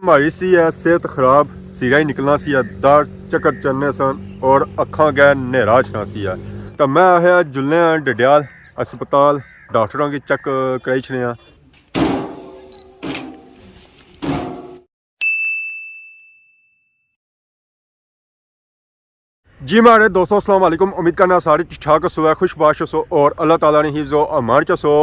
हमारी सी है सेहत खराब, सीरा ही निकलना सी है, दर चक्कर चलने सन और अखा गै नेरा छना सी है। तो मैं आया जुलने डडियाल अस्पताल डॉक्टरों की चेक कराई छने। जी मेरे दोस्तों अस्सलाम वालेकुम, उम्मीद करना सारी ठीक ठाक सो, खुशबाश सो और अल्लाह ताला ने हिफ्ज़ो अमान सो।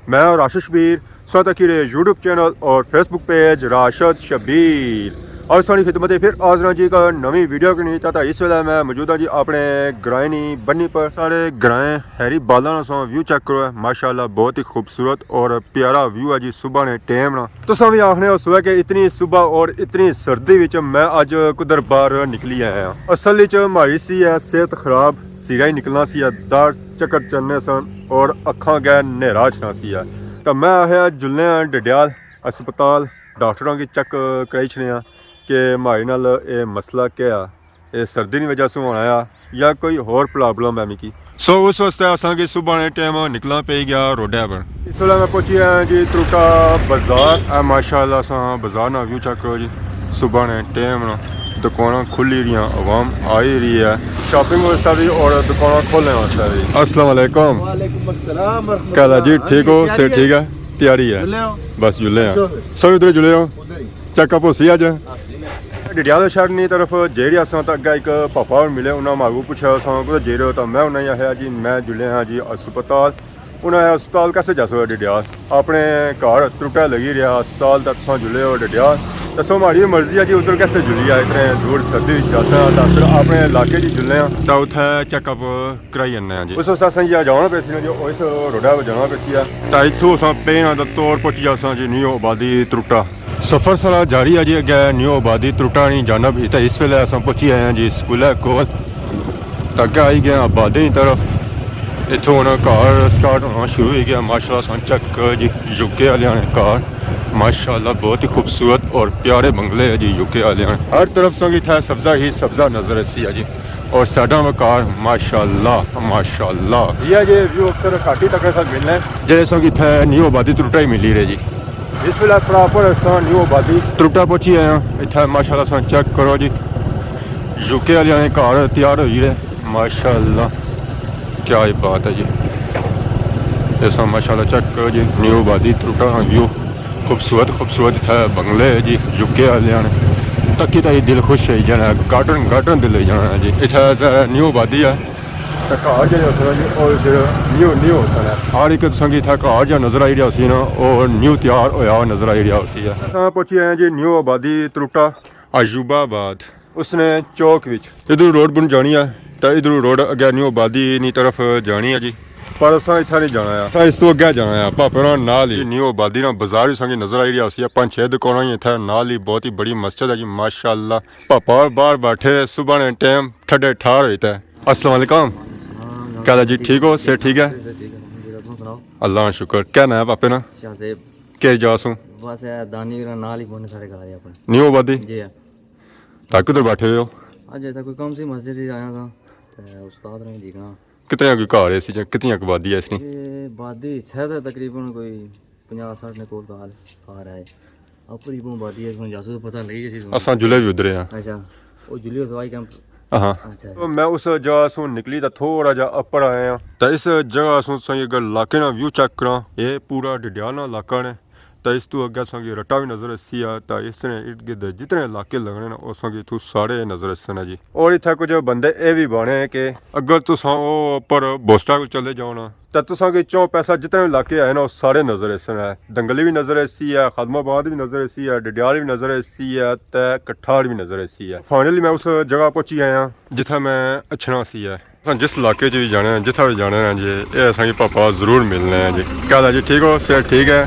मैं राशिद शबीर सतकीर यूट्यूब चैनल और फेसबुक पेज राशिद शबीर और सारी खिदमत फिर हाज़र जी का नवी वीडियो की नहीं था। इस वेले मैं मौजूद हाँ जी अपने ग्राए नी बन्नी पर। सारे ग्राए हैरी बाला सो व्यू चेक करो है, माशाल्लाह बहुत ही खूबसूरत और प्यारा व्यू है जी। सुबह ने टाइम ना तो भी आखने हो सुबह के इतनी सुबह और इतनी सर्दी विच मैं अज कुदर बाहर निकली आया। असल हमारी सी है सेहत खराब, सीरा ही निकलना सी है, दर चक्कर चलने सन और अखा गै नेरा छना सी है। तो मैं आया जुलने डडियाल अस्पताल डॉक्टरों की चेक कराई छने कि मारी नाल ये मसला क्या है, ये सर्दी की वजह से होना है या कोई होर प्रॉब्लम है मिकी। सो उस वास्ते असांखे सुबह ने टाइम निकलना पे गया रोडे पर। इस वेले मैं पहुंची आया जी त्रुटा बाजार। माशाल्लाह असां बाजार ना व्यू चेक करो जी। सुबह ने टाइम ना दुकाना खुली रही, आवाम आई रही है शॉपिंग वास्ते भी और दुकाना खोलने वास्ते भी। अस्सलाम वालेकुम। वालेकुम अस्सलाम। क्या जी ठीक हो? से ठीक है, तैयारी है बस जुले हैं सब इधर जुले हो। चेकअप हो सी अज डडियाल शहर की तरफ जेरी असा तो अगर एक पापा मिले, उन्हें मागू पूछा कुछ जे रहे हो तो मैं उन्हें आया जी मैं जुले हाँ जी अस्पताल। उन्हें अस्पताल कैसे जा सो डडियाल अपने घर त्रुटा लगी रहा अस्पताल तक तुम जुले हो डडियाल। दसो हमारी मर्जी है जी उधर कैसे जुली है इतने दूर सर्दी जासा फिर अपने इलाके जी जुले हैं तो उथे चेकअप कराई जन्ने जी। उस वास्ते असें जी जाना पे सी जो इस रोडा पर जाना पे सी तो इतों अस पे ना तौर पहुंची असां जी न्यू आबादी त्रुटा। सफ़र सारा जारी है जी अगे न्यू आबादी त्रुटा नहीं जाना भी। तो इस वेले अस पहुंची आए हैं जी स्कूल कोल तो अगे आई गए आबादी की तरफ। इतों हम घर स्टार्ट होना शुरू हो गया। माशाल्लाह चेक जी यूके वाले ने घर माशाल्लाह बहुत ही खूबसूरत और प्यारे बंगले है जी यूके वाले। हर तरफ संग इतना सब्जा ही सब्जा नजर सी है जी और साडा मकार माशाल्लाह माशाल्लाह ये जी व्यू अक्सर घाटी तक मिलना है जे संग इतना न्यू आबादी त्रुटा ही मिली रहे जी। इस वेले प्रॉपर न्यू आबादी त्रुटा पहुंची आए हैं। इतना माशाल्लाह चेक करो जी यूके वाले ने घर तैयार हो रहे माशाल्लाह क्या ही बात है जी। ऐसा माशाल्लाह चेक करो जी न्यू आबादी त्रुटा व्यू खूबसूरत खूबसूरत है बंगले है जी यूके वाले ने तकी तो दिल खुश है जाना गार्डन गार्डन दिल जाना है जी। इतना न्यू आबादी है घर जो और न्यू न्यू होता है हर एक संगी इतना घर जो नजर आई रहा ना और न्यू तैयार होया नजर आई रहा होती है। पहुंची आए जी न्यू आबादी त्रुटा अयूबाबाद उसने चौक विच इधर रोड बन जानी है तो इधर रोड अगे न्यू आबादी की तरफ जानी है जी। पर असा इतना नहीं जाना है, असा इस तो अगे जाना है भापे नाल ही न्यू आबादी ना बाजार भी संगी नजर आई रहा सी 5-6 दुकाना ही इतना नाल ही बहुत ही बड़ी मस्जिद है जी माशाल्लाह। पापा बाहर बैठे सुबह ने टाइम ठंडे ठार होता है। अस्सलाम वालेकुम क्या जी ठीक हो? से ठीक है अल्लाह शुक्र। क्या ना है पापे ना के जासू बस दानी नाल ही पहुंचे सारे घर अपने न्यू आबादी जी तक उधर बैठे हो आज ऐसा कोई काम सी मस्जिद ही आया था ते उस्ताद ने देखना कितने कोई घर है कितनी आबादी है इसकी आबादी इत्थे तो तकरीबन कोई 50-60 ने कोल घर है अपनी आबादी है इसमें जासू तो पता लगी जैसी असा जुले भी उधर हैं। अच्छा वो जुलियो सवाई कैंप हाँ अच्छा तो मैं उस जगह सु निकली तो थोड़ा जा अपर आया तो इस जगह सु अगर इलाके ना व्यू चेक करा ये पूरा डडियाल ना इलाका ने तो इस तू अगे संगी रट्टा भी नजर सी है तो इसने इर्द गिर्द जितने इलाके लगने ना उस संगी इतू सारे नजर सन जी। और इतना कुछ बंदे ये भी बने कि अगर तुस उपर बोस्टा को चले जाओ ना तो तुसा के चौ पैसा जितने इलाके है ना सारे नजर सन है। दंगली भी नजर सी है, खादमाबाद भी नजर सी है, डडियाल भी नजर सी है, तो कठाड़ भी नजर सी है। फाइनली मैं उस जगह पहुंची आया जिथे मैं अच्छना सी है। जिस इलाके भी जाना है जिथे भी जाना है जी ये असा पापा जरूर मिलने हैं जी। क्या जी ठीक हो? से ठीक है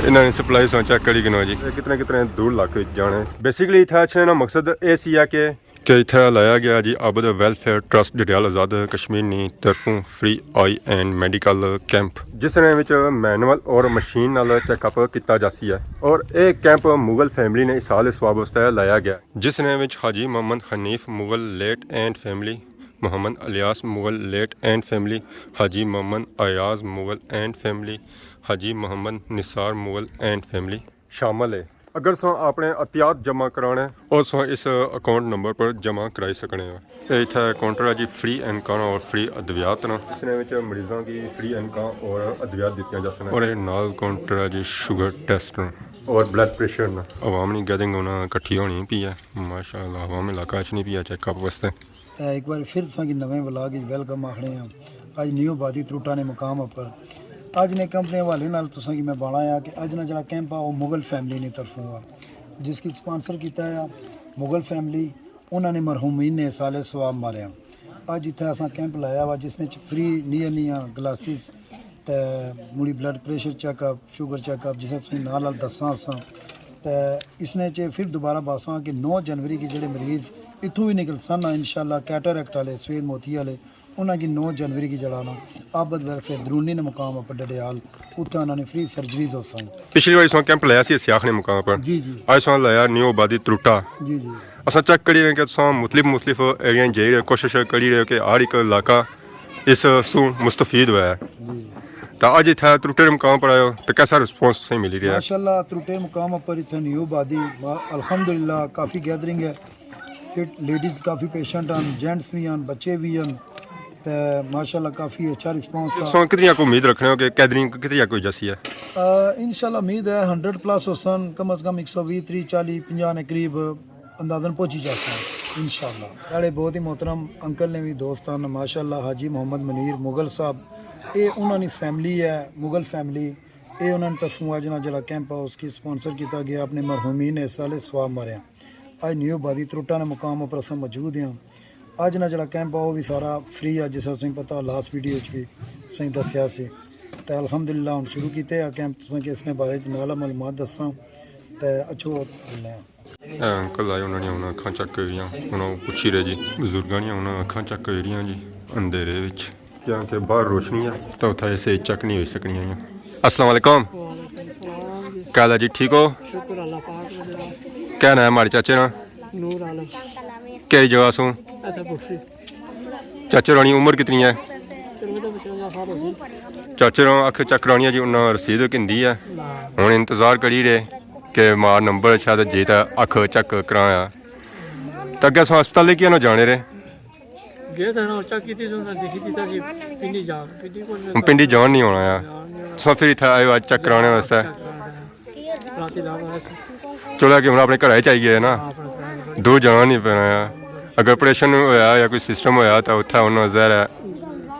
इन्होंने सप्लाई सो चेक करी गिनो जी कितने कितने दूर इलाके जाने। बेसिकली इतना अच्छे ना मकसद ये सी है कि इतना लाया गया जी आबद वेलफेयर ट्रस्ट डडियाल आज़ाद कश्मीर नी तरफों free I and medical camp जिसने मैनुअल और मशीन नाल चेकअप किया जासी है। और ये कैंप मुगल फैमिली ने इस साल इस वास्ते लाया गया जिसने Haji Mohammad Hanif Mughal late and family, Mohammad alias Mughal late and family, Haji Mohammad Ayaz Mughal and family, Haji Mohammad Nisar Mughal and family शामिल है। अगर सो अपने एहतियात जमा कराने और सो इस अकाउंट नंबर पर जमा कराई सकने हैं। इतना काउंटर है जी फ्री एनका और फ्री अद्वियात न इसने मरीजों की फ्री एनका और अद्वियात दी जा सकती और नाल काउंटर है जी शुगर टेस्ट और ब्लड प्रेशर न अवामी गैदरिंग होना इकट्ठी होनी पी है माशाअल्लाह अवामी इलाका च नहीं पी है चेकअप वास्ते। एक बार फिर तुसांगी नवे व्लॉग वेलकम आखने हैं। अज न्यू बादी त्रुटा ने मुकाम पर अज ने कंपनी हवाले नाल तुसांगी मैं बाणा आ कि अज ना जड़ा कैंप आ वो मुगल फैमिली ने तरफों आ जिसकी स्पॉन्सर किया है मुगल फैमिली उन्होंने मरहूमीन ने साले सवाब मारिया। अज इत्थे असां कैंप लाया वा जिसने फ्री निया ग्लासिस ते मुड़ी blood pressure checkup sugar checkup जिसे तुसीं नाल दसां असां ते इसने च फिर दोबारा बासां कि 9 जनवरी के जेडे मरीज़ इत्थों भी निकल सन इंशाल्लाह कैटरैक्ट वाले सफेद मोती वाले उन्होंने 9 जनवरी की जड़ाना आबद वेलफेयर दरूनी ने मुकाम पर डडियाल उत्थे उन्होंने फ्री सर्जरीज हो सन। पिछली बार सो कैंप लाया सी सियाख ने मुकाम पर जी जी आज सो लाया न्यू आबादी त्रुटा जी जी असा चेक करी रहे कि सो मुख्तलिफ एरिया जाई रहे कोशिश करी रहे कि हर एक इलाका इस सू मुस्तफीद हुआ है जी तो अज इतना त्रुटे मुकाम पर आयो तो कैसा रिस्पॉन्स सही मिली रहा है? माशाल्लाह त्रुटे मुकाम पर इतने न्यू आबादी अल्हम्दुलिल्लाह काफ़ी गैदरिंग है कि लेडीज़ काफ़ी पेशेंट हैं जेंट्स भी हैं बच्चे भी हैं तो माशाल्लाह काफ़ी अच्छा रिस्पॉन्स था। सो कितनी को उम्मीद रखने हो कि कैदरिंग कितनी कोई जैसी है? इंशाल्लाह उम्मीद है 100+ हो सन कम अज़ कम 120 30 40 50 ने करीब अंदाजन पहुँची जाता है इंशाल्लाह। साढ़े बहुत ही मोहतरम अंकल ने भी दोस्तान माशाल्लाह हाजी मोहम्मद मुनीर मुगल साहब ये उन्होंने फैमिली है मुगल फैमिली ये उन्होंने तरफों अज ना जड़ा कैंप है उसकी स्पॉन्सर किया गया अपने मरहूमीन ने साले सवाब मारे। अज न्यू आबादी त्रुटा ने मुकाम पर अस मौजूद हैं। अज ना जड़ा कैंप है वो भी सारा फ्री है जिस तुसें पता लास्ट वीडियो भी तुसें दस्या सी तो अल्हम्दुलिल्लाह हम शुरू किए कैंप तुसें कि इसने बारे नाला मालूमात दसां तो अच्छो बोलने अंकल आए उन्होंने उन्हें अखा चेक करियां उन्होंने पुछी रहे जी बजुर्गों ने उन्हें अखा चेक करियां जी अंधेरे विच क्योंकि बाहर रोशनी है तो उत्थे ऐसे चेक नहीं हो सकनी। अस्सलाम वालेकुम क्या हाल है जी ठीक हो? शुक्र अल्लाह पाक क्या नाम है हमारे चाचे ना नूर आलम कई जगह सो ऐसा पुछी चाचे रानी उम्र कितनी है? चाचे रो अख चेक करानी है जी उन्हें रसीद किंदी है हुण इंतजार करी रहे कि मार नंबर शायद जे तो अख चेक कराया तो अगे सो हस्पताल लेके ना जाने रहे पिंडी जान नहीं होना है सो फिर इतना आए आज चेक कराने वास्ते चलो कि हम अपने घर चाहिए गए ना दूर जाना नहीं पैना है। अगर ऑपरेशन होया या कोई सिस्टम होया तो उत्थे उन्होंने ज़ाहिर है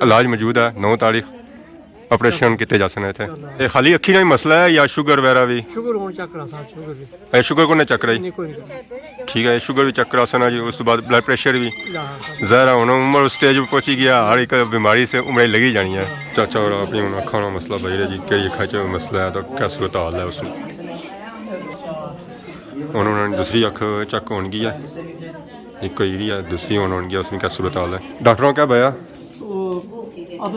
इलाज मौजूद है 9 तारीख ऑपरेशन किए जा सकते थे। ये खाली अखी का ही मसला है या शुगर वगैरह भी? शुगर को नहीं चेक कराई ठीक है शुगर भी चेक करा सकना जी उस तो बाद ब्लड प्रेशर भी ज़ाहिर है उन्होंने उम्र उस स्टेज पर पहुँची गया हर एक बीमारी से उम्र लगी जानी है। चाचा और अपनी अखा का मसला बज रहा जी कई अखा च मसला है तो क्या सूरत हाल है उसमें उन्होंने दूसरी अख चेक होगी है एक जी है दूसरी होगी उसमें क्या सूरत हाल है? डॉक्टरों क्या भैया अब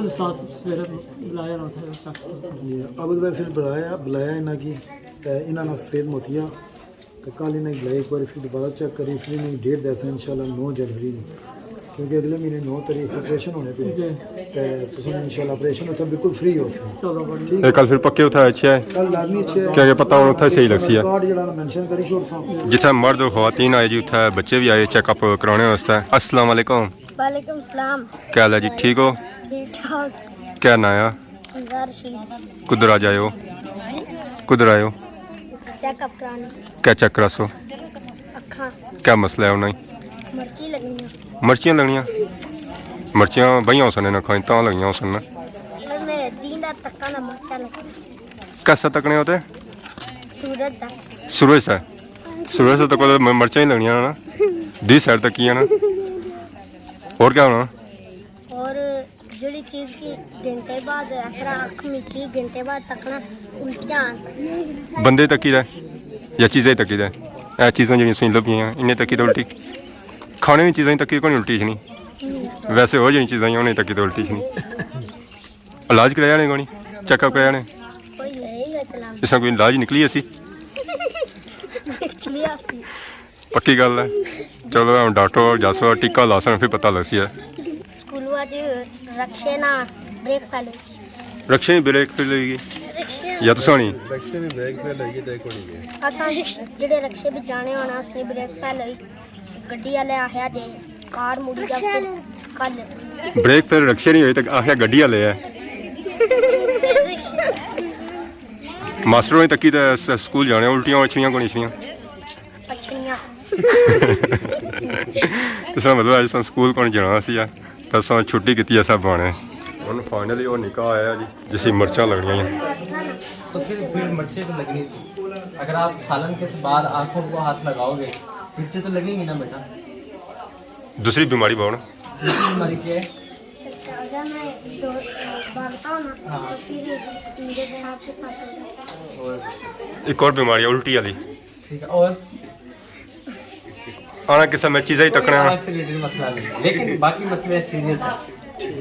फिर बुलाया इन्हें की इन्होंने सफेद मोतियाँ तो कल इन्हें बुलाया एक बार फिर दोबारा चेक करी फिर इन्हें डेट दसा इंशाल्लाह 9 जनवरी ने क्योंकि अगले महीने 9 तारीख ऑपरेशन होने पे तो इंशाल्लाह ऑपरेशन उतना बिल्कुल फ्री हो ठीक है। कल फिर पक्के उठा अच्छे है कल लाजमी अच्छे क्या क्या पता उन्हें सही लगती है कार्ड जड़ा मेंशन करी छोड़ सा जिथे मर्द और खवातीन आए जी उठे बच्चे भी आए चेकअप कराने वास्ते। अस्सलाम वालेकुम वालेकुम सलाम क्या हाल है जी ठीक हो? ठीक ठाक क्या नाया कुदर आ जाए हो कुदर आए हो चेकअप कराने क्या चेक करा सो अखा क्या मसला है उन्हें? मर्ची लगनी मर्चियाँ लगनियाँ मर्चियाँ बहियां सन ना खाई तां लगियां सन मैं दीन दा तक्का ना मर्चा लगनी कैसा तकने होते सूरत दा सूरज से सूरज से तो कोई मर्चियाँ ही लगनियां ना दी साइड तक की है ना और क्या होना और जड़ी चीज की घंटे बाद असरा आँख में 3 घंटे बाद तकना उल्टियां बंदे तकी दे या चीज़ें तकी दे ए चीज़ां जी सुन लभियां इन्हें तकी तो उल्टी खाने की चीज़ें तकी कोई उल्टी च नहीं वैसे हो जी चीज़ां उन्हें तकी तो उल्टी च नहीं इलाज कराया ने कोई चेकअप कराया ने कोई नहीं चला इसका कोई इलाज निकली असी लिया सी पक्की गल है चलो हम डॉक्टर जासो टीका ला सन फिर पता लग सी है स्कूल आज रक्षे ना ब्रेक पाले रक्षे ब्रेक फिर लेगी या तो सोनी असां ਜਿਹੜੇ ਰਕਸ਼ੇ ਵਿੱਚ ਜਾਣੇ ਹੋਣਾ ਉਸਨੇ ਬ੍ਰੇਕ ਫੈਲ ਹੋਈ ਗੱਡੀ ਵਾਲੇ ਆਖਿਆ ਜੇ ਕਾਰ ਮੁੜੀ ਜਾ ਫਿਰ ਕੱਲ ब्रेक फिर रक्शे नहीं हुई तो आखिया गड्डी वाले है मास्टरों ने तकी तो स्कूल जाने उल्टियां अच्छियां को नहीं ਅੱਛੀਆਂ तो सर मतलब अज स्कूल कौन जाना सी तो अस छुट्टी की सब बाने हम फाइनली वो निकाह आया जी जिस मिर्चा लगनिया तो फिर मिर्चें तो लगनी थी अगर आप सालन के बाद आंखों को हाथ लगाओगे मिर्चें तो लगेंगी ना बेटा दूसरी बीमारी बहुत दूसरी बीमारी क्या है अगर मैं भागता हूँ ना तो फिर मेरे साथ के साथ हो जाता है और एक और बीमारी है उल्टी वाली ठीक है और आना किसा में चीज़ें ही तकना है एक्सीडेंटल मसला नहीं लेकिन बाकी मसले सीरियस है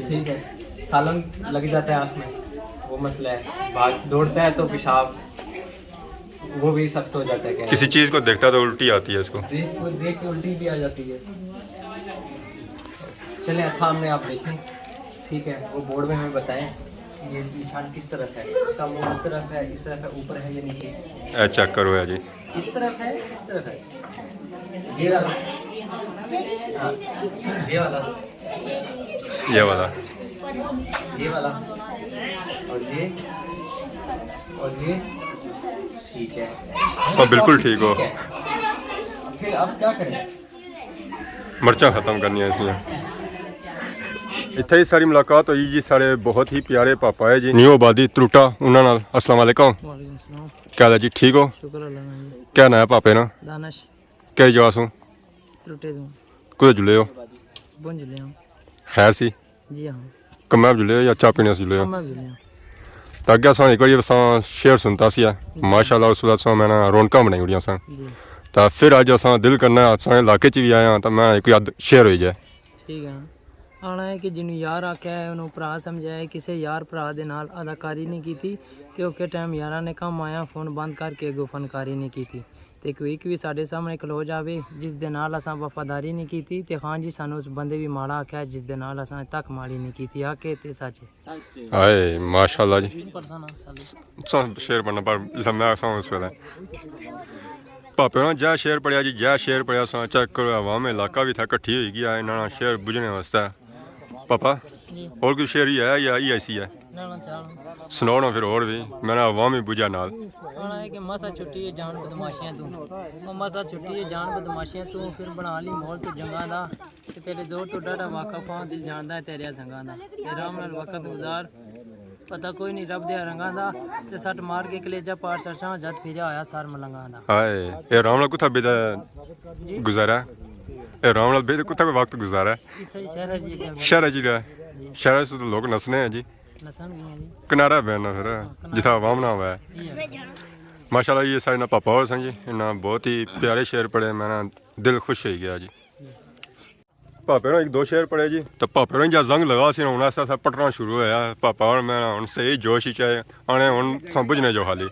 ठीक है सालन लग जाता है आँख में वो मसला है भाग दौड़ता है तो पेशाब वो भी सख्त हो जाता है क्या किसी चीज़ को देखता तो उल्टी आती है इसको देख के उल्टी भी आ जाती है चलें सामने आप देखें ठीक है वो बोर्ड में हमें बताएं ये निशान किस तरफ है उसका मुंह इस तरफ है ऊपर है या नीचे चेक करो है जी इस तरफ है इस तरफ है ये वाला हाँ, ये वाला ये वाला और ये ठीक है सब बिल्कुल ठीक हो ठीक है। फिर अब क्या करें मिर्चा खत्म करनी है इसलिए इत्थे ही सारी मुलाकात हुई जी सारे बहुत ही प्यारे पापा है जी न्यू आबादी त्रुटा उन्होंने नाल अस्सलाम वालेकुम क्या हाल है जी ठीक हो शुक्र अल्लाह क्या नाम है पापे ना दानिश क्या जवाब हूँ त्रुटे दूँ कुछ जुले हो बन जुले हूँ खैर सी जी हाँ कम्मै जुले हो या चाह पीने जुले हो मैं जुले हूँ तो अगे अस एक बार शेयर सुनता सी माशाल्लाह उस वक्त मैंने रौनक बनाई उड़िया सन जी तो फिर अज अस दिल करना सारे इलाके च भी आए तो मैं कोई अद शेयर हो जाए ठीक है ਆਣਾ ਹੈ ਕਿ ਜਿਹਨੂੰ ਯਾਰ ਆਖਿਆ ਹੈ ਉਹਨੂੰ ਭਰਾ ਸਮਝਿਆ ਹੈ ਕਿਸੇ ਯਾਰ ਭਰਾ ਦੇ ਨਾਲ ਅਦਾਕਾਰੀ ਨਹੀਂ ਕੀਤੀ ਤੇ ਓਕੇ ਟਾਈਮ ਯਾਰਾਂ ਨੇ ਕੰਮ ਆਇਆ ਫੋਨ ਬੰਦ ਕਰਕੇ ਅੱਗੋਂ ਫਨਕਾਰੀ ਨਹੀਂ ਕੀਤੀ ਤੇ ਕੋਈ ਵੀ ਸਾਡੇ ਸਾਹਮਣੇ ਖਲੋ ਜਾਵੇ ਜਿਸ ਦੇ ਨਾਲ ਅਸਾਂ ਵਫਾਦਾਰੀ ਨਹੀਂ ਕੀਤੀ ਤੇ ਖਾਨ ਜੀ ਸਾਨੂੰ ਉਸ ਬੰਦੇ ਵੀ ਮਾੜਾ ਆਖਿਆ ਜਿਸ ਦੇ ਨਾਲ ਅਸਾਂ ਤੱਕ ਮਾੜੀ ਨਹੀਂ ਕੀਤੀ ਆਕੇ ਤੇ ਸੱਚ हाय माशाल्लाह जी ਪਰਸਨ सब शेर पढ़ना पर लम्बा सा उस वेले पापे ना जै शेर पढ़िया जी जै शेर पढ़िया सा चेक करो आवाम इलाका भी था इकट्ठी होगी गया इन्होंने शेर बुझने वास्ते पापा जी और कोई शेर ही है या ही ऐसी है ਨਾ ਨਾ ਚਾਹ सुनाओ ना फिर और भी मैंने आवाम ही बुझा नाल ਆਣਾ ਹੈ ਕਿ ਮਸਾ ਛੁੱਟੀ ਹੈ ਜਾਨ ਬਦਮਾਸ਼ੀਆਂ ਤੂੰ ਉਹ ਮਸਾ ਛੁੱਟੀ ਹੈ ਜਾਨ ਬਦਮਾਸ਼ੀਆਂ ਤੂੰ ਫਿਰ ਬਣਾ ਲਈ ਮੋਲ ਤੂੰ ਜੰਗਾਂ ਦਾ ਤੇ ਤੇਰੇ ਜ਼ੋਰ ਤੋਂ ਡਾਡਾ ਵਾਕਫ ਹਾਂ ਦਿਲ ਜਾਣਦਾ ਹੈ ਤੇਰੇ ਸੰਗਾਂ ਦਾ ਤੇ ਆਰਾਮ ਨਾਲ ਵਕਤ ਗੁਜ਼ਾਰ ਪਤਾ ਕੋਈ ਨਹੀਂ ਰੱਬ ਦੇ ਰੰਗਾਂ ਦਾ ਤੇ ਸੱਟ ਮਾਰ ਕੇ ਕਲੇਜਾ ਪਾਰ ਸਰਸ਼ਾਂ ਜਦ ਫਿਰਿਆ ਹੋਇਆ ਸਰ ਮਲੰਗਾਂ ਦਾ हाय ये रामलाल कुथा बेदा जी गुजारा ये रामलाल बेदा कुथा कोई वक्त गुजारा ਇੱਥੇ ਹੀ ਸ਼ਹਿਰ ਹੈ ਜੀ शहर जी का शहर से तो लोग नसने हैं जी ਨਸਣ ਗਈਆਂ ਜੀ किनारा बैठना फिर जिथा आवाम ना हुआ है ਇਹ ਹੈ। माशाल्लाह ये सारे ना पापा और सन जी इन्ना बहुत ही प्यारे शेर पढ़े मैंने दिल खुश हो गया जी पापे ने एक दो शेर पढ़े जी तो पापे ने जब जंग लगा सी हूँ ऐसा पटना शुरू होया पापा और मैं हूँ सही जोश ही चाहे आने हूँ समझने जो हाली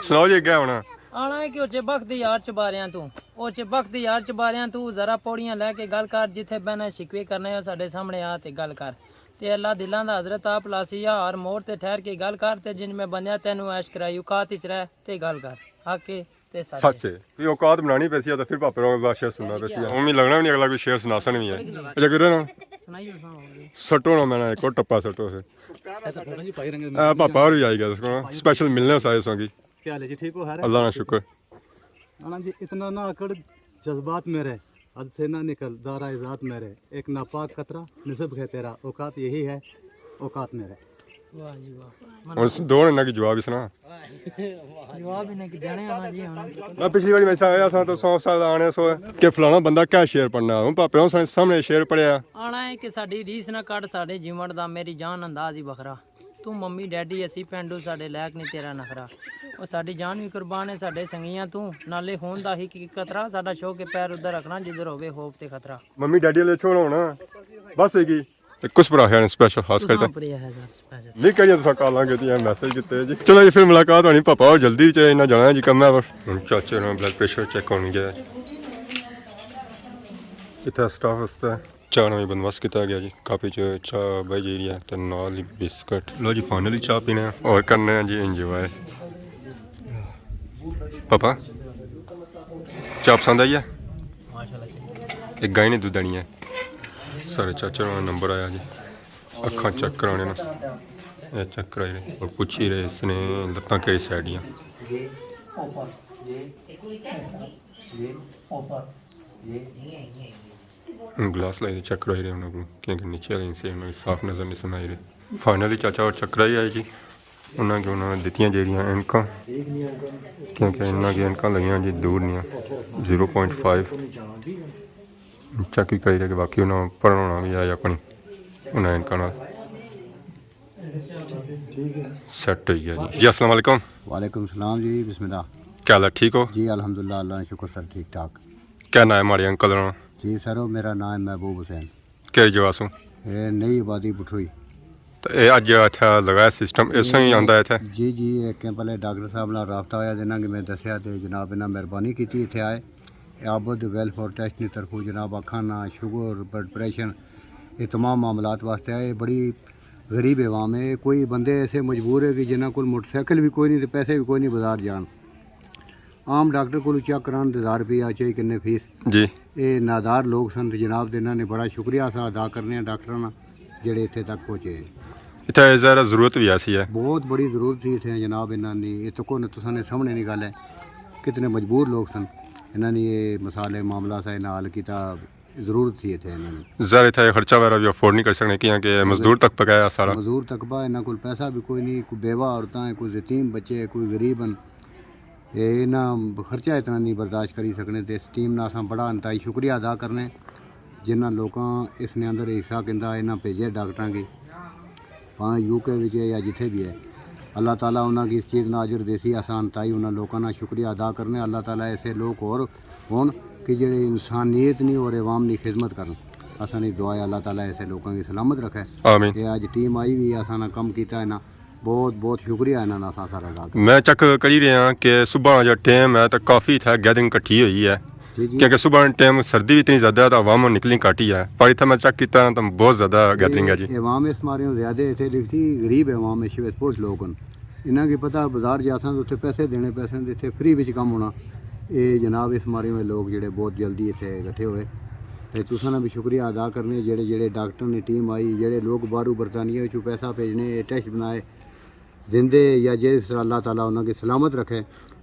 सुनाओ जी क्या होना ਆਣਾ ਹੈ ਕਿ ਉਹ ਚਬਕ ਦੇ ਯਾਰ ਚਬਾਰਿਆਂ ਤੂੰ ਉਹ ਚਬਕ ਦੇ ਯਾਰ ਚਬਾਰਿਆਂ ਤੂੰ ਜ਼ਰਾ ਪੌੜੀਆਂ ਲੈ ਕੇ ਗੱਲ ਕਰ ਜਿੱਥੇ ਬਹਿਣਾ ਸ਼ਿਕਵੇ ਕਰਨੇ ਆ ਸਾਡੇ ਸਾਹਮਣੇ ਆ ਤੇ ਗੱਲ ਕਰ ਤੇ ਅੱਲਾ ਦਿਲਾਂ ਦਾ ਹਜ਼ਰਤ ਆਪ ਲਾਸੀਆ ਹਰ ਮੋੜ ਤੇ ਠਹਿਰ ਕੇ ਗੱਲ ਕਰ ਤੇ ਜਿਨ ਮੈਂ ਬੰਦਿਆ ਤੈਨੂੰ ਐਸ਼ ਕਰਾਈ ਔਕਾਤ ਵਿੱਚ ਰਹਿ ਤੇ ਗੱਲ ਕਰ ਆਕੇ ਤੇ सच है कोई औकात बनानी पैसी तो फिर पापे का शेर सुनना पैसी उम्मीद लगना भी नहीं अगला कोई शेर सुनासन भी है अच्छा करो ना ਸੁਣਾਈਓ सटो ना मैंने एक और टप्पा सटो से पापा और भी आई गया उसको स्पेशल मिलने से आए सोंगी क्या हाल है जी ठीक हो अल्लाह ना शुक्र आना जी इतना ना अकड़ जज्बात में रहे हद से ना निकल दारा इजात में रहे एक नापाक कतरा निसब है तेरा औकात यही है औकात में रहे ਵਾਹ ਜੀ ਵਾਹ और दो ने की जवाब ही सुना ਜਵਾਬ ਇਹਨੇ ਕਿ ਦੇਣੇ ਆਣਾ ਜੀ ਹੁਣ मैं पिछली बार मैं आया था तो 100 साल आने सो कि फलाना बंदा क्या शेर पढ़ना हूँ पापे सामने शेर पढ़िया ਆਣਾ ਹੈ ਕਿ ਸਾਡੀ ਰੀਸ ਨਾ ਕੱਢ ਸਾਡੇ ਜੀਵਨ ਦਾ ਮੇਰੀ ਜਾਨ ਅੰਦਾਜ਼ ਹੀ ਵੱਖਰਾ ਤੂੰ ਮੰਮੀ ਡੈਡੀ ਅਸੀਂ ਪਿੰਡੂ ਸਾਡੇ ਲਾਇਕ ਨਹੀਂ ਤੇਰਾ ਨਖਰਾ ਉਹ ਸਾਡੀ ਜਾਨ ਵੀ ਕੁਰਬਾਨ ਹੈ ਸਾਡੇ ਸੰਗੀਆਂ ਤੂੰ ਨਾਲੇ ਹੋਣ ਦਾ ਹੀ ਕੀ ਕਤਰਾ ਸਾਡਾ ਸ਼ੌਕ ਹੈ ਪੈਰ ਉਧਰ ਰੱਖਣਾ ਜਿੱਧਰ ਹੋਵੇ ਹੋਪ ਤੇ ਖਤਰਾ मम्मी डैडी ले छोड़ होना बस है की कुछ भरा है स्पेशल खास करके प्रिय है सर स्पेशल नहीं करिए तो काला के दिया मैसेज किते जी चलो जी फिर मुलाकात होनी पापा और जल्दी चाहिए इन्ना जाना जी कम है पर चाचे ने ब्लड प्रेशर चेक होने गया इतना स्टाफ वास्ते ਚਾਹ ਨਾਲ ਵੀ ਬੰਦੋਬਸਤ ਕੀਤਾ ਗਿਆ ਜੀ ਕਾਫੀ ਚ ਚਾਹ ਬਾਈ ਜੀ ਹੈ ਤੇ ਨਾਲ ਹੀ ਬਿਸਕਟ ਲੋ ਜੀ ਫਾਈਨਲੀ ਚਾਹ ਪੀਣੇ ਆ ਔਰ ਕਰਨੇ ਆ ਜੀ ਇੰਜੋਏ ਪਾਪਾ ਚਾਹ ਪਸੰਦ ਆਈ ਹੈ ਇੱਕ ਗਾਇ ਨੇ ਦੁੱਧ ਦੇਣੀ ਹੈ ਸਾਰੇ ਚਾਚਾ ਦਾ ਨੰਬਰ ਆਇਆ ਜੀ ਅੱਖਾਂ ਚੈੱਕ ਕਰਾਉਣੇ ਨੂੰ ਇਹ ਚੈੱਕ ਕਰਾਈ ਰਹੇ ਔਰ ਪੁੱਛ ਹੀ ਰਹੇ ਇਸਨੇ ਲੱਤਾਂ ਕਿਹੜੀ ਸਾਈਡ ਦੀਆਂ ग्लास लाई चेक कराई रहे उन्होंने क्योंकि नीचे वाली से उन्होंने साफ नज़र नहीं सुनाई रही फाइनली चाचा और चेक कराई आए जी उन्होंने दित्तियां जेहड़ियां ऐनकां क्योंकि इन्होंने की ऐनकां लगियां जी दूर नहीं 0.5 चेक भी कराई रहे कि बाकी उन्होंने पढ़ाना भी आया अपनी उन्हें ऐनकां सेट हो गया जी। जी अस्सलाम वालेकुम। वालेकुम सलाम जी, बिस्मिल्लाह। क्या हाल है, ठीक हो? जी अल्हम्दुलिल्लाह, अल्लाह का शुक्र सर, ठीक ठाक। क्या नाम है हमारे अंकल? जी सर, मेरा नाम है महबूब हुसैन। क्या जवाब सू ये नई आबादी पुठोई। तो ये अज इत्थे लगाया सिस्टम इस ही आंदा इत्थे? जी जी, एक पहले डॉक्टर साहब नाल राबता होया जिन्हां कि मैं दस्सिया ते जनाब इन्हां मेहरबानी कीती इत्थे आए आबद वेलफेयर ट्रस्ट की तरफों जनाब अखां ना शुगर ब्लड प्रेशर ये तमाम मामलात वास्ते आए। बड़ी गरीब अवाम है, कोई बंदे ऐसे मजबूर है कि जिन्हां कोल मोटरसाइकिल भी कोई नहीं तो पैसे भी कोई नहीं बाजार जान। आम डॉक्टर को चेक कराने 1000 रुपया चाहिए किन्ने फीस जी। ये नादार लोग सन जनाब दे इन्हां ने बड़ा शुक्रिया अस अदा करने हैं डॉक्टरां दा जेड़े इत्थे तक पहुँचे। इत्थे ज़रा ज़रूरत भी ऐसी है, बहुत बड़ी ज़रूरत थी इत्थे जनाब इन्हां दी। ये तो कोई तुसां ने सामने नहीं गल है कितने मजबूर लोग सन। इन्हां ने ये मसाले मामला सा इन्हां हल कीता, ज़रूरत थी इत्थे इन्हां ने। ज़रा इत्थे खर्चा वगैरह भी अफोर्ड नहीं कर सकने कि मजदूर तक पकाया सारा। मजदूर तकबा इन्हां कोल पैसा भी कोई नहीं, कोई बेवा औरतां है, कोई यतीम बच्चे है, कोई गरीब हैं। ये इन्हां खर्चा इतना नहीं बर्दाश्त करी सकने ते इस टीम नाल असां बड़ा इंतहाई शुक्रिया अदा करने जिन्हां लोकां इसने अंदर हिस्सा किंदा इन्हां भेजे डॉक्टरां गी भावें यूके विच है या जिथे भी है। अल्लाह ताला उन्हां की इस चीज़ नाल अजर देसी असां इंतहाई उन्हां लोकां नाल शुक्रिया अदा करने। अल्लाह ताला ऐसे लोग होर होन कि जेह्ड़े इंसानियत नहीं और अवाम की खिदमत करन। असां दी दुआ है अल्लाह ताला ऐसे लोगों की सलामत रखे। आमीन। ते अज टीम आई भी असां नाल कम कीता इन्हां बहुत बहुत शुक्रिया इन्हां दा असां सारा अदा करने। मैं चेक करी रहा कि सुबह जो टाइम है तो काफ़ी इत्थे गैदरिंग इकट्ठी हुई है जी जी क्योंकि सुबह टाइम सर्दी भी इतनी ज़्यादा है तो अवाम निकली घट ही है, पर इतना मैं चेक किया तो बहुत ज़्यादा गैदरिंग है जी। अवाम इस मारे ज़्यादा इतने लिखती गरीब अवाम शिवेतपुर लोग न इन्हां की पता बाजार जासां तो उत्थे पैसे देने पैसे इतने फ्री विच कम होना। ये जनाब इस मारे में लोग जेड़े बहुत जल्दी इतने इकट्ठे होए ते तुसां दा भी शुक्रिया अदा करने जेड़े जेड़े डॉक्टर ने टीम आई जेड़े लोग बाहरों बरतानिया चो पैसा भेजने टेस्ट बनाए जिंदे या जे अल्लाह ताला उन्हां की सलामत रखे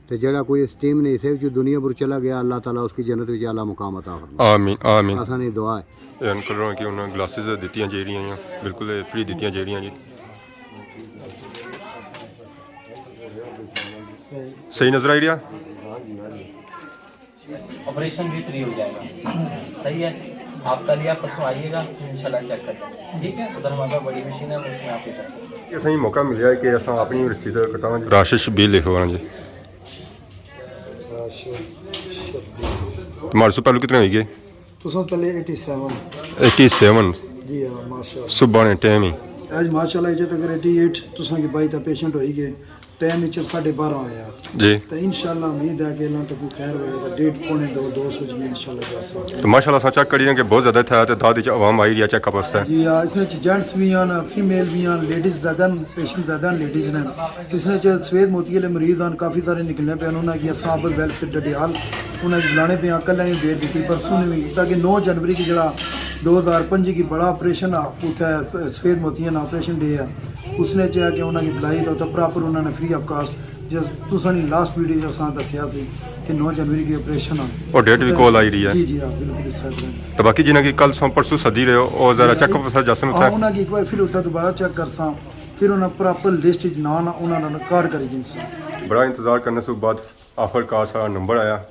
तो जेड़ा कोई इस टीम ने इसे जो दुनिया पर चला गया अल्लाह ताला उसकी जन्नत विच आला मुकाम अता फरमाए। आमीन आमीन। असां दी दुआ है। ये अंकल कि उन्होंने ग्लासेस दित्तियां जा रही बिल्कुल फ्री दित्तियां जा रही जी। सही नजर आई रहा? ऑपरेशन भी फ्री हो जाएगा। सही है, आप कल या परसों आइएगा इंशाल्लाह चेक करें, ठीक है? उधर हमारा बड़ी मशीन है उसमें आपको चेक करें। ये सही मौका मिल है कि असां अपनी रसीद कटावां राशिश बिल लिखवाना जी। तुम्हारे से पहले कितने हुई गए? तुसां पहले 87 87 जी हाँ माशाल्लाह। सुबह ने टाइम ही आज माशाल्लाह जे तक 88 तुसां की 22 पेशेंट होई गए टाइम विच 12:30 होया जी। तो इंशाल्लाह उम्मीद है कि अल्लाह तक खैर होएगा 1:30 पौने 2 सौ में इंशाल्लाह जासा। तो माशाल्लाह असां चेक करिए कि बहुत ज़्यादा था तो दादी च आवाम आई रही है चेकअप वास्ते। जी हाँ, इसमें जेंट्स भी हैं फीमेल भी हैं लेडीज़ ज़्यादा पेशेंट ज़्यादा लेडीज़ ने। इसमें सफेद मोती वाले मरीज हैं काफ़ी सारे निकलने पे उन्होंने की साबत वेलफेयर डडियाल उन्हें बुलाने पे कल ने डेट दी परसों ने भी ताकि 9 जनवरी की जरा 2005 की बड़ा ऑपरेशन आ उत्थे सफेद मोतियां ऑपरेशन डे है उसने चाहे कि उन्होंने बुलाई तो प्रॉपर उन्होंने फ्री ऑफ कास्ट जिस तुसानी लास्ट वीडियो जो असां दस्सिया सी कि 9 जनवरी की ऑपरेशन आ और डेट भी कॉल आई रही है। जी जी हाँ बिल्कुल इस तरह। तो बाकी जिन्हें की कल सौ परसों सदी रहे हो और ज़रा चेकअप वास्ते जासन हाँ उठा उन्हें की एक बार फिर उत्थे दोबारा चेक कर सा फिर उन्हें प्रॉपर लिस्ट ना उन्होंने रिकॉर्ड करी जिनसे बड़ा इंतज़ार करने से बाद आखिरकार सारा नंबर आया।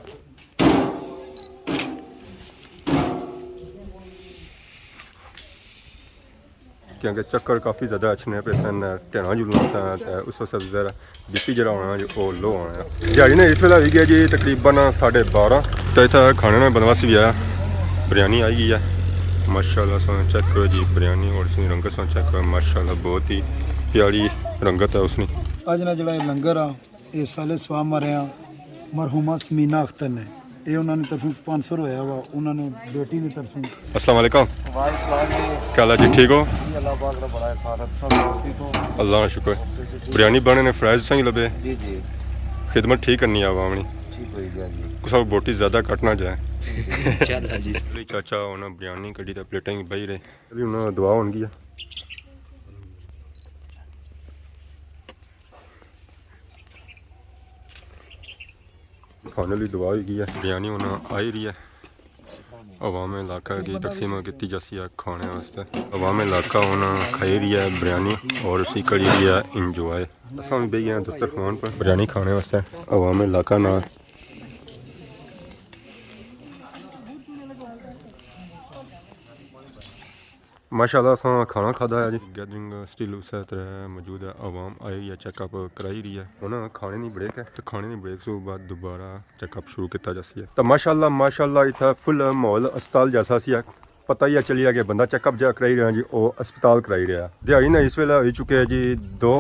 क्योंकि चक्कर काफ़ी ज़्यादा अच्छे पे सन ढेना जुलना सा उस वक्त ज़रा बीपी जरा होना जो वो लो होना दिहाड़ी ने इस वेला आई गया जी तकरीबन 12:30 तो इतना खाने में बंदोबस्त भी आया बिरयानी आई गई है माशाल्लाह। सो चेक करो जी बिरयानी और उसकी रंगत सो चेक करो माशाल्लाह बहुत ही प्यारी रंगत है उसकी। अज ना जो लंगर आ ये साले स्वाब मारे मरहूमा समीना अख्तर ने ਇਹ ਉਹਨਾਂ ਨੇ ਤਰਫੋਂ ਸਪਾਂਸਰ ਹੋਇਆ ਵਾ, ਉਹਨਾਂ ਨੂੰ ਬੇਟੀ ਦੀ ਤਰਫੋਂ। अस्सलाम वालेकुम, क्या हाल है जी, ठीक हो? अल्लाह का शुक्र। बिरयानी बनने ने फ्राइज संग लबे जी जी खिदमत ठीक करनी है आवाम ने, ठीक हो गया जी। कुछ बोटी ज़्यादा कट ना जाए। जी चाचा उन्हें बिरयानी कड़ी तो प्लेटें बही रहे, चलिए उन्हें दुआ होगी है। खाने लिए दुआ हुई है, बिरयानी उन्हें आई रही है। अवाम इलाका की तकसीम की जाती है खाने वास्ते। अवाम इलाका उन्हें खाई रही है बिरयानी और उसी करी रही है इंजॉय। असा भी गए दस्तरखान पर बिरयानी खाने वास्ते। अवाम इलाका ना माशाल्लाह असा खाना खादा है जी। गैदरिंग स्टिल उस तरह मौजूद है, आवाम आई रही है, चेकअप कराई रही है। हुण खाने की ब्रेक है तो खाने की ब्रेक से बाद दोबारा चेकअप शुरू किया जासी है। तो माशाल्लाह इतना फुल माहौल अस्पताल जैसा सी है, पता ही है चली गया कि बंदा चेकअप जो कराई रहा जी वो अस्पताल कराई रहा। दिहाड़ी ने इस वेले हो चुके हैं जी 2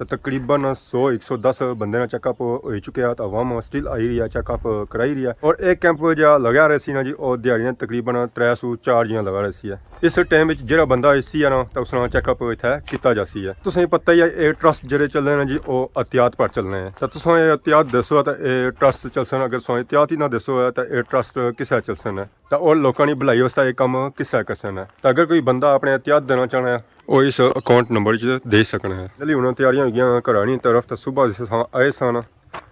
तो तकरीबन 100-110 बंदे ना चेकअप हो चुके हैं। तो अवाम स्टिल आई रही है, चेकअप कराई रही है। और एक कैंप जो लगा रहे सी ना जी और दिहाड़ी ने तकरीबन 304 जियां लगा रहे सी है। इस टाइम में जो बंदा इसी है ना तो उसका चेकअप इतना किया जासी है। तुसें पता ही है ये ट्रस्ट जो चलने हैं जी वो एहतियात पर चलने हैं। तो तुसें एहतियात दसो तो ये ट्रस्ट चलसन, अगर तुसें एहतियात ही ना दसो तो ये ट्रस्ट किस चलसन है तो और लोगों की भलाई वास्ते ये काम किस करसन है। तो अगर कोई बंदा अपने एहतियात देना चाहना है वो इस अकाउंट नंबर दे सकना है। जल्दी हूँ तैयारियां हो गई घरानी तरफ। तो सुबह जिस आए सन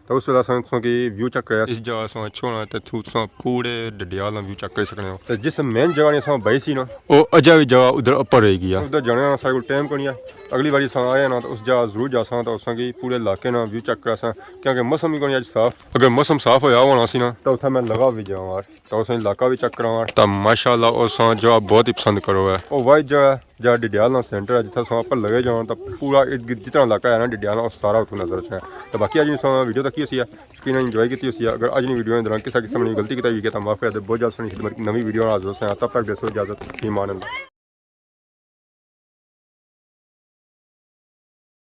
तो उस वेला तुसों की व्यू चेक कराया इस जगह से अच्छो होना तो तुम पूरे डडियाल व्यू चेक कर सकते हो। तो जिस मेन जगह ने अस बही सी ना वो अजा भी जगह उधर उपर रहेगी है। उधर जाने सारे को टाइम कोनी है। अगली बारी अस आए ना तो उस जगह जरूर जा सा तो उस पूरे इलाके ना व्यू चेक करा सा, क्योंकि मौसम भी कोनी अज साफ। अगर मौसम साफ होया होना सी ना तो उत्थे मैं लगा भी जावां तो उस इलाका भी चेक करावां। तो माशाल्लाह उस जगह बहुत ही पसंद करो है। वो वाइज जगह जहाँ डिडियाल सेंटर है जितना पर लगे जाओ तो पूरा इर्द गिर्द जितना इलाका है ना डिडियाल और सारा उतना नजर आता है। तो बाकी अज वीडियो तक ही यकीन इंजॉय की अगर अज वीडियो के दौरान किसी किस्म की गलती की तो माफ़ कर दे। बहुत जल्द सुनी खिदमत नवी वीडियो हाजिर से तब तक दसो इजाजत ईमान अल्लाह।